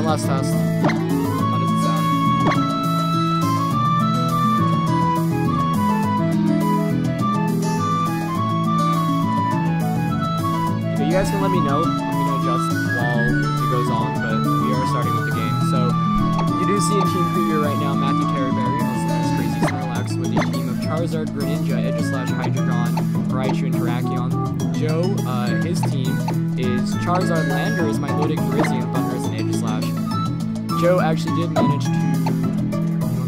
one last test. How does it sound? Okay, you guys can let me know. I'm gonna adjust while it goes on, but we are starting with the game. So you do see a team preview right now. Matthew Terriberry, also known as CrazySnorlax, with a team of Charizard, Greninja, Aegislash, Hydreigon, Raichu, and Terrakion. Joe, his team is Charizard, Landers, Milotic, Virizion, Thundurus, and Aegislash. Joe actually did manage to... I'm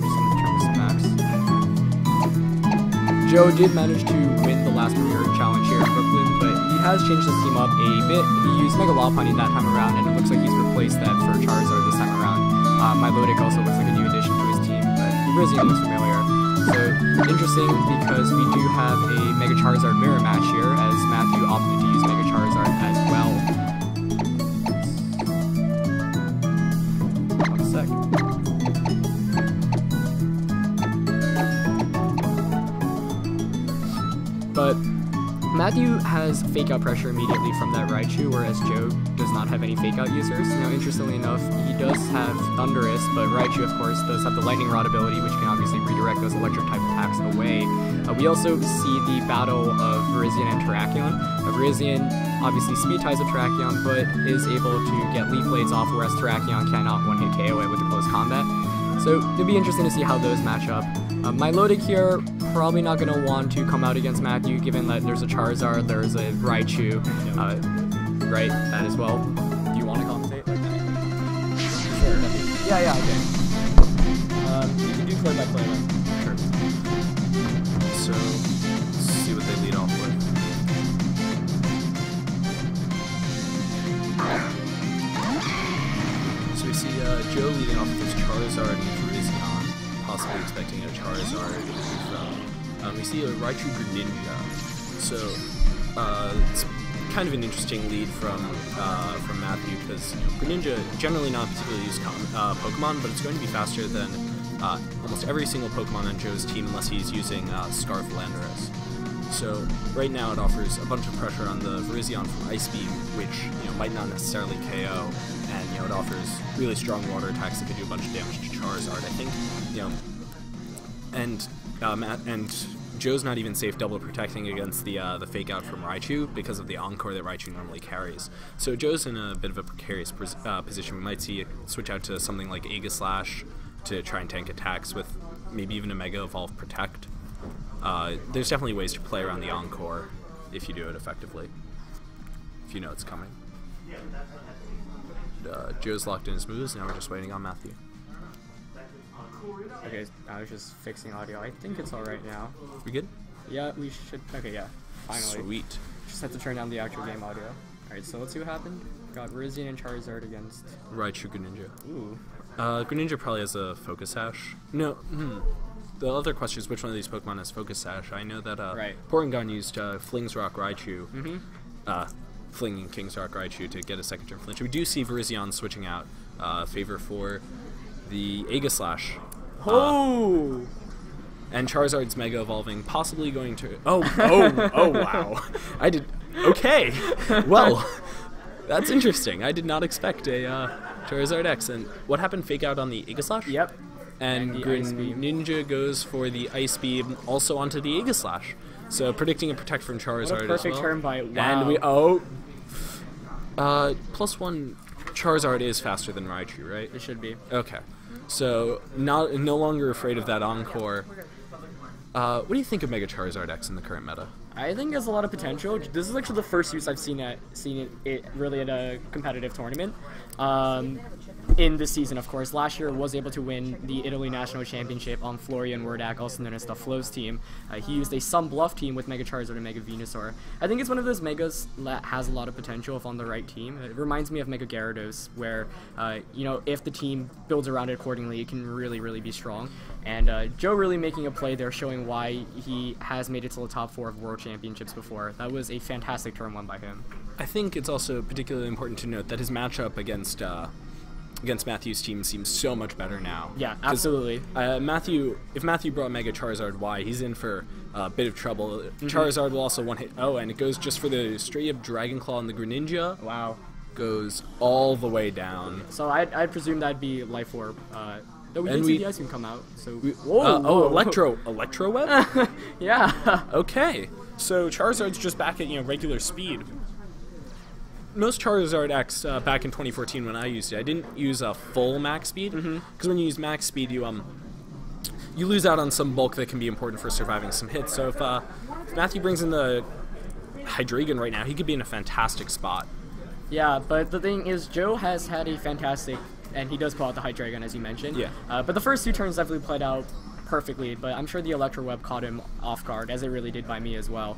just going to turn this to max. Joe did manage to win the last Premier Challenge here in Brooklyn, but he has changed his team up a bit. He used Mega Lopunny that time around, and it looks like he's replaced that for Charizard this time around. Milotic also looks like a new addition to his team, but Virizion looks familiar. So, interesting because we do have a Mega Charizard mirror match here, as Matthew opted to use Mega Charizard as well. One sec. But Matthew has fake out pressure immediately from that Raichu, whereas Joe does not have any fake out users. Now, interestingly enough, he does have Thundurus, but Raichu, of course, does have the Lightning Rod ability, which can obviously redirect those electric type attacks away. We also see the battle of Virizion and Terrakion. Virizion obviously speed ties with Terrakion, but is able to get Leaf Blades off, whereas Terrakion cannot one-hit KO it with a close combat. So it'll be interesting to see how those match up. Milotic here, probably not going to want to come out against Matthew, given that there's a Charizard, there's a Raichu, right, that as well. Do you want to commentate? Sure. Yeah, okay. You can do play by play then. Sure. So, let's see what they lead off with. So we see Joe leading off with his Charizard and Virizion, possibly expecting a Charizard from. We see a Raichu Greninja. So it's kind of an interesting lead from Matthew, because Greninja generally not particularly used Pokemon, but it's going to be faster than almost every single Pokemon on Joe's team, unless he's using Scarf Landorus. So right now it offers a bunch of pressure on the Virizion from Ice Beam, which might not necessarily KO, and it offers really strong water attacks that could do a bunch of damage to Charizard. I think and Joe's not even safe double protecting against the fake out from Raichu because of the Encore that Raichu normally carries. So Joe's in a bit of a precarious position. We might see it switch out to something like Aegislash to try and tank attacks with maybe even a Mega Evolve Protect. There's definitely ways to play around the Encore if you do it effectively, if you know it's coming. Joe's locked in his moves, now we're just waiting on Matthew. Okay, I was just fixing audio. I think it's alright now. We good? Yeah, we should. Okay, yeah. Finally. Sweet. Just had to turn down the actual game audio. Alright, so let's see what happened. Got Virizion and Charizard against Raichu Greninja. Ooh. Greninja probably has a Focus Sash. No, The other question is which one of these Pokemon has Focus Sash. I know that Porygon used Flings Rock Raichu. Flinging King's Rock Raichu to get a second turn flinch. We do see Virizion switching out favor for the Aegislash. And Charizard's Mega Evolving, possibly going to... Oh, wow. I did... Okay. Well, that's interesting. I did not expect a Charizard X. And what happened? Fake out on the Aegislash? Yep. And Greninja goes for the Ice Beam, also onto the Aegislash. So predicting a Protect from Charizard as well. What a perfect turn by... Wow. And we... +1 Charizard is faster than Raichu, right? It should be. Okay. So, no longer afraid of that Encore. What do you think of Mega Charizard X in the current meta? I think it has a lot of potential. This is actually the first use I've seen it really at a competitive tournament. In this season, of course. Last year was able to win the Italy National Championship on Florian Werdak, also known as the Flo's team. He used a Sun Bluff team with Mega Charizard and Mega Venusaur. I think it's one of those Megas that has a lot of potential if on the right team. It reminds me of Mega Gyarados, where, if the team builds around it accordingly, it can really, really be strong. And Joe really making a play there, showing why he has made it to the top 4 of World Championships before. That was a fantastic turn one by him. I think it's also particularly important to note that his matchup against Matthew's team seems so much better now. Yeah, absolutely. If Matthew brought Mega Charizard Y, he's in for a bit of trouble. Charizard will also one-hit. Oh, and it goes just for the straight-up Dragon Claw on the Greninja. Wow. goes all the way down. So I'd presume that'd be Life Orb. Though we did see the Ice Beam come out, so... whoa. Electro Web? Yeah. Okay. So Charizard's just back at, regular speed. Most Charizard X back in 2014 when I used it, I didn't use a full max speed, because when you use max speed, you lose out on some bulk that can be important for surviving some hits. So if Matthew brings in the Hydreigon right now, he could be in a fantastic spot. Yeah, but the thing is, Joe has had a fantastic, and he does pull out the Hydreigon, as you mentioned. Yeah. But the first 2 turns definitely played out perfectly, but I'm sure the Electro Web caught him off guard, as it really did by me as well.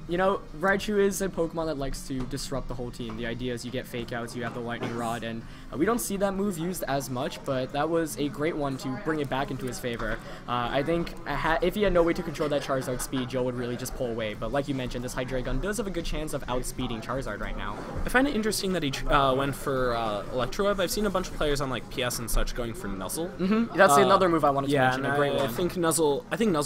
Raichu is a Pokemon that likes to disrupt the whole team. The idea is you get fake outs, you have the Lightning Rod, and we don't see that move used as much, but that was a great one to bring it back into his favor. I think if he had no way to control that Charizard speed, Joe would really just pull away. But like you mentioned, this Hydreigon does have a good chance of outspeeding Charizard right now. I find it interesting that he went for Electro Web. I've seen a bunch of players on like PS and such going for Nuzzle. That's another move I wanted to mention. And a great one. I think Nuzzle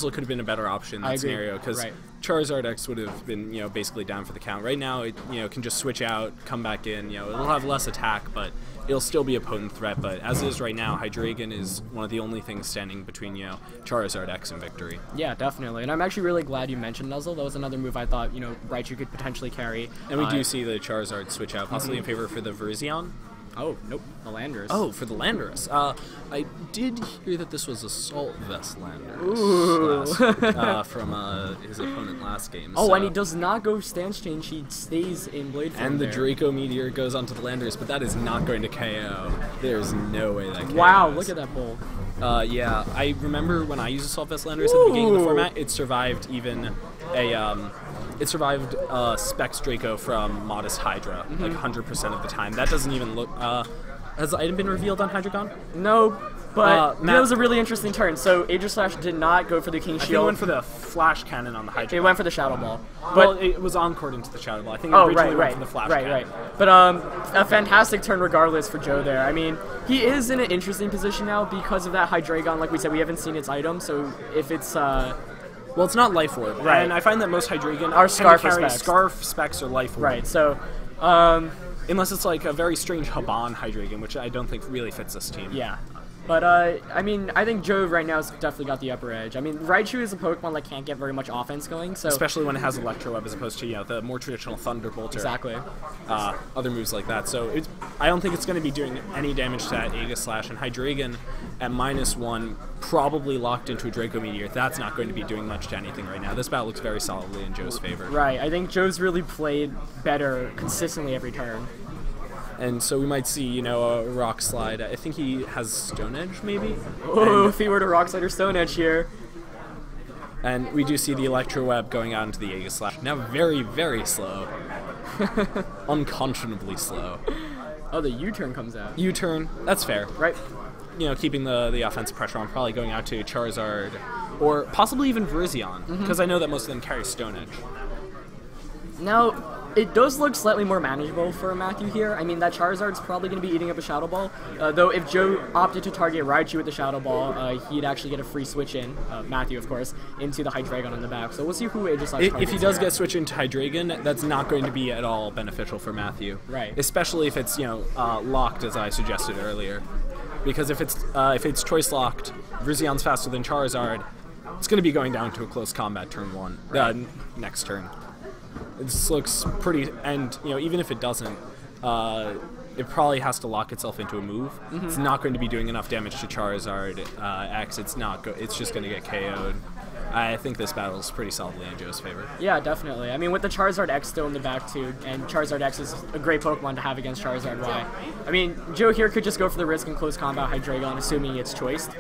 could have been a better option in that scenario, because Charizard X would have been basically down for the count. Right now, it can just switch out, come back in. It'll have less attack, but it'll still be a potent threat. But as it is right now, Hydreigon is one of the only things standing between Charizard X and victory. Yeah, definitely. And I'm actually really glad you mentioned Nuzzle. That was another move I thought Raichu could potentially carry. And we do see the Charizard switch out, possibly in favor for the Virizion. Oh, nope, the Landorus. Oh, for the Landorus. I did hear that this was Assault Vest Landorus from his opponent last game. Oh, and he does not go stance change, he stays in Blade Form. And the Draco Meteor goes onto the Landorus, but that is not going to KO. There's no way that KOs. Wow, look at that pull. Yeah, I remember when I used Assault Vest Landorus at the beginning of the format, it survived even Specs Draco from Modest Hydra, like 100% of the time. That doesn't even look... has the item been revealed on Hydreigon? No, but that was a really interesting turn. So Aegislash did not go for the King Shield. I think it went for the Flash Cannon on the Hydreigon. It went for the Shadow Ball. Well, it was encored into the Shadow Ball. I think it originally went for the Flash Cannon. Right. But a fantastic turn regardless for Joe there. I mean, he is in an interesting position now because of that Hydreigon. Like we said, we haven't seen its item, so if it's... well, it's not Life Orb, right? And I find that most Hydreigon are Scarf Specs. Scarf Specs or Life Orb. Right, so... unless it's like a very strange Haban Hydreigon, which I don't think really fits this team. Yeah. But, I mean, I think Joe right now has definitely got the upper edge. I mean, Raichu is a Pokemon that can't get very much offense going, so... Especially when it has Electro Web as opposed to, the more traditional Thunderbolt or exactly. Other moves like that. So I don't think it's going to be doing any damage to that Aegislash, and Hydreigon at -1, probably locked into a Draco Meteor. That's not going to be doing much to anything right now. This battle looks very solidly in Joe's favor. Right, I think Joe's really played better consistently every turn. And so we might see, a Rock Slide. I think he has Stone Edge, maybe? Oh, if he were to Rock Slide or Stone Edge here. And we do see the Electro Web going out into the Aegislash. Now very, very slow. Unconscionably slow. Oh, the U-turn comes out. U-turn, that's fair. Right. Keeping the offensive pressure on, probably going out to Charizard, or possibly even Virizion, because I know that most of them carry Stone Edge. Now, it does look slightly more manageable for Matthew here. I mean, that Charizard's probably going to be eating up a Shadow Ball, though if Joe opted to target Raichu with the Shadow Ball, he'd actually get a free switch in, Matthew of course, into the Hydreigon on the back. So we'll see who Aegislash targets. If he does get switched into Hydreigon, that's not going to be at all beneficial for Matthew. Right. Especially if it's, locked, as I suggested earlier. Because if it's choice locked, Virizion faster than Charizard, it's going to be going down to a close combat turn 1, right. Next turn. This looks pretty, and even if it doesn't, it probably has to lock itself into a move. It's not going to be doing enough damage to Charizard X. It's just going to get KO'd. I think this battle is pretty solidly in Joe's favor. Yeah, definitely. I mean, with the Charizard X still in the back too, and Charizard X is a great Pokemon to have against Charizard Y. I mean, Joe here could just go for the risk and close combat Hydreigon, assuming it's choiced.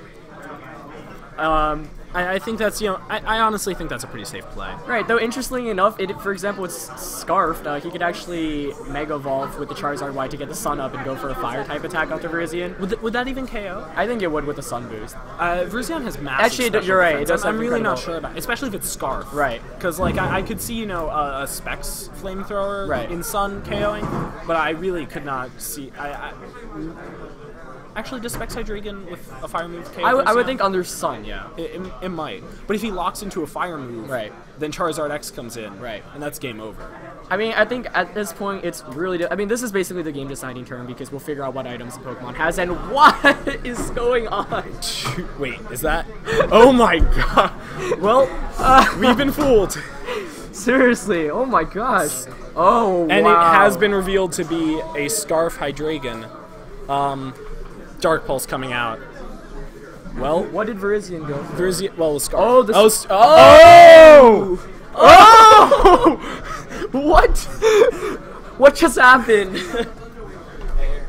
I think that's, I honestly think that's a pretty safe play. Right, though interestingly enough, for example, it's Scarfed. He could actually Mega Evolve with the Charizard Y to get the Sun up and go for a Fire-type attack onto Virizion. Would that even KO? I think it would with the Sun boost. Virizion has massive Actually, you're right. It does I'm really not sure about it, especially if it's Scarf. Right. Because, I could see, a Specs Flamethrower in Sun KOing, but I really could not see... Actually, does Specs Hydreigon with a fire move KO? I would think under Sun, yeah. It might. But if he locks into a fire move, then Charizard X comes in, and that's game over. I mean, I think at this point it's really. I mean, this is basically the game deciding turn because we'll figure out what items the Pokemon has and what is going on. Wait, is that? Oh my god. Well, we've been fooled. Seriously, oh my gosh. Oh, and wow. it has been revealed to be a Scarf Hydreigon. Dark Pulse coming out. Well, what did Virizion go for? Virizion, well, the Scarf. Oh, the oh! What? What just happened?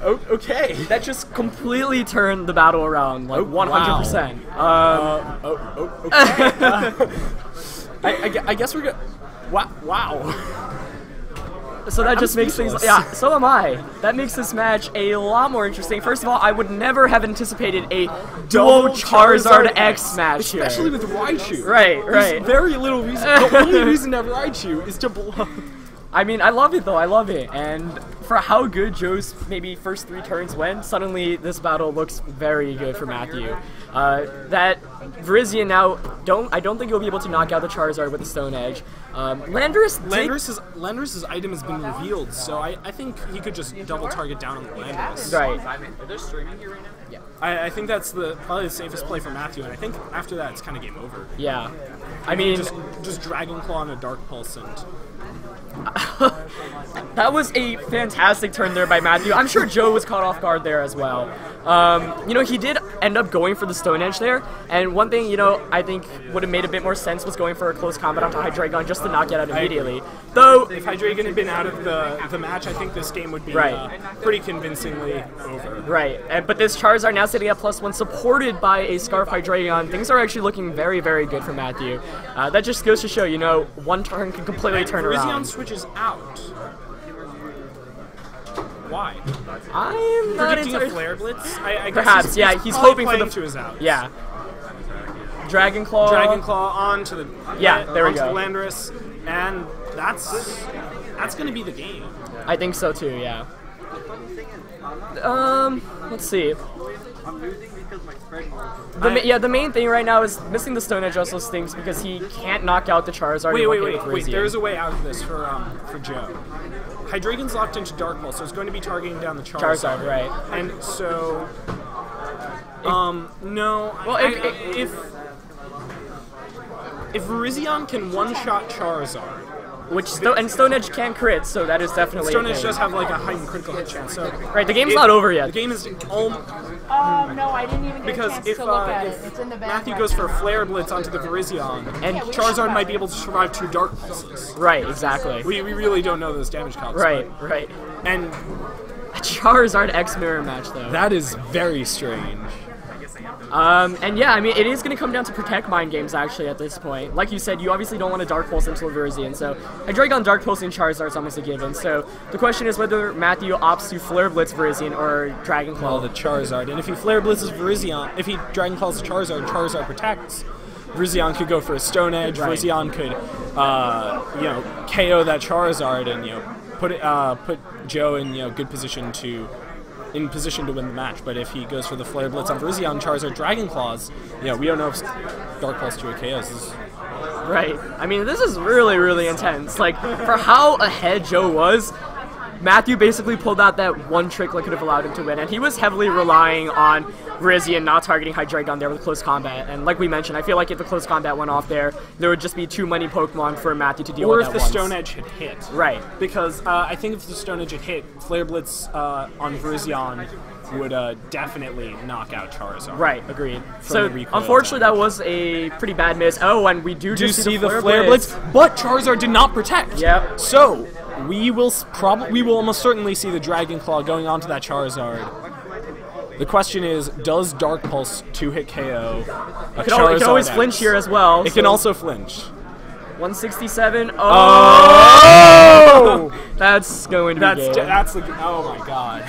Okay. That just completely turned the battle around, like 100%. Okay. I guess we're good. Wow. So that just makes things. Yeah, so am I. That makes this match a lot more interesting. First of all, I would never have anticipated a duo Charizard X match here. Especially with Raichu. Right. There's very little reason. The only reason to have Raichu is to blow. I mean, I love it though. I love it. And for how good Joe's maybe first 3 turns went, suddenly this battle looks very good for Matthew. That Virizion now, I don't think he'll be able to knock out the Charizard with the Stone Edge. Landorus's item has been revealed, so I think he could just double target down on the Landorus. Right. Are they streaming here right now? Yeah. I think that's probably the safest play for Matthew, and I think after that it's kind of game over. Yeah. I mean, just Dragon Claw and a Dark Pulse and. That was a fantastic turn there by Matthew. I'm sure Joe was caught off guard there as well. You know, he did end up going for the Stone Edge there, and one thing, you know, I think would have made a bit more sense was going for a close combat onto Hydreigon just to knock it out immediately. Though, if Hydreigon had been out of the match, I think this game would be pretty convincingly over. Right, but this Charizard now sitting at +1, supported by a Scarf Hydreigon. Things are actually looking very, very good for Matthew. That just goes to show, you know, one turn can completely turn around. Virizion switches out. Why? I'm not predicting a Flare Blitz. I guess perhaps, yeah. He's hoping for the to his out. Yeah. Dragon Claw. Dragon Claw onto the there we go. The Landorus, and that's going to be the game. I think so too. Yeah. Let's see. The main thing right now is missing the Stone Edge also stinks because he can't knock out the Charizard. Wait. There's a way out of this for Joe. Hydreigon's locked into Dark Pulse, so it's going to be targeting down the Charizard. Right. And so, no. Well, if Virizion can one-shot Charizard, which Stone Edge can crit, so that is definitely. Stone Edge does have like a heightened critical hit chance. So right, the game's not over yet. The game is no, I didn't even get a chance to look at it. It's in the background. Matthew goes for a Flare Blitz onto the Virizion, and Charizard might be able to survive 2 Dark Pulses. Right, exactly. We really don't know those damage calcs. Right. And a Charizard X Mirror match though. That is very strange. And yeah, I mean, it is going to come down to Protect Mind games, actually, at this point. Like you said, you obviously don't want to Dark Pulse into Virizion, so Hydreigon Dark Pulsing Charizard is almost a given. So the question is whether Matthew opts to Flare Blitz Virizion or Dragon Claw. Well, the Charizard. And if he Flare Blitzes Virizion, if he Dragon Claws the Charizard, Charizard protects, Virizion could go for a Stone Edge, Virizion could, KO that Charizard and, put Joe in, good position to win the match. But if he goes for the Flare Blitz on Virizion, Charizard Dragon Claws, we don't know if Dark Pulse to a KOs. Right. I mean, this is really, really intense. Like, for how ahead Joe was, Matthew basically pulled out that one trick that could have allowed him to win, and he was heavily relying on Virizion not targeting Hydreigon there with close combat. And like we mentioned, I feel like if the close combat went off there would just be too many Pokemon for Matthew to deal with at once. Or if the Stone Edge had hit. Right. Because I think if the Stone Edge had hit, Flare Blitz on Virizion would definitely knock out Charizard. Right, agreed. So, unfortunately, that was a pretty bad miss. Oh, and we do just see the Flare Blitz. But Charizard did not protect. Yep. So, we will almost certainly see the Dragon Claw going onto that Charizard. The question is, does Dark Pulse 2-hit KO a Charizard? It can always flinch here as well. It can also flinch. 167. Oh! That's going to be good. Oh my god.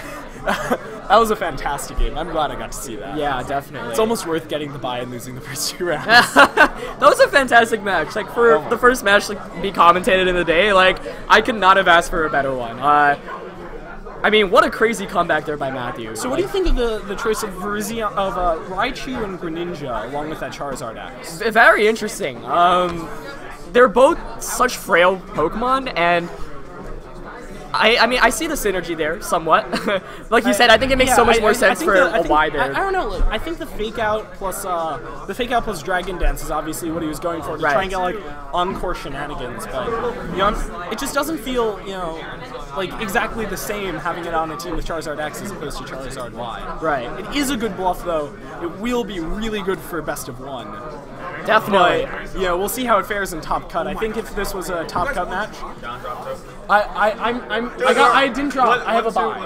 That was a fantastic game. I'm glad I got to see that. Yeah, definitely. It's almost worth getting the bye and losing the first 2 rounds. That was a fantastic match. Like, for the first match to be commentated in the day, like, I could not have asked for a better one. I mean, what a crazy comeback there by Matthew. So what do you think of the choice of Raichu and Greninja along with that Charizard X? Very interesting. They're both such frail Pokemon, and I mean, I see the synergy there somewhat. Like you said, I think it makes so much more sense for a Y there. I don't know. Like, I think the fake out plus Dragon Dance is obviously what he was going for to try and get like encore shenanigans, but you know, it just doesn't feel, you know, like exactly the same having it on a team with Charizard X as opposed to Charizard Y. Right. It is a good bluff though. It will be really good for best of one. Definitely. But, yeah, we'll see how it fares in Top Cut. I think if this was a Top Cut match, I didn't drop. I have a bye.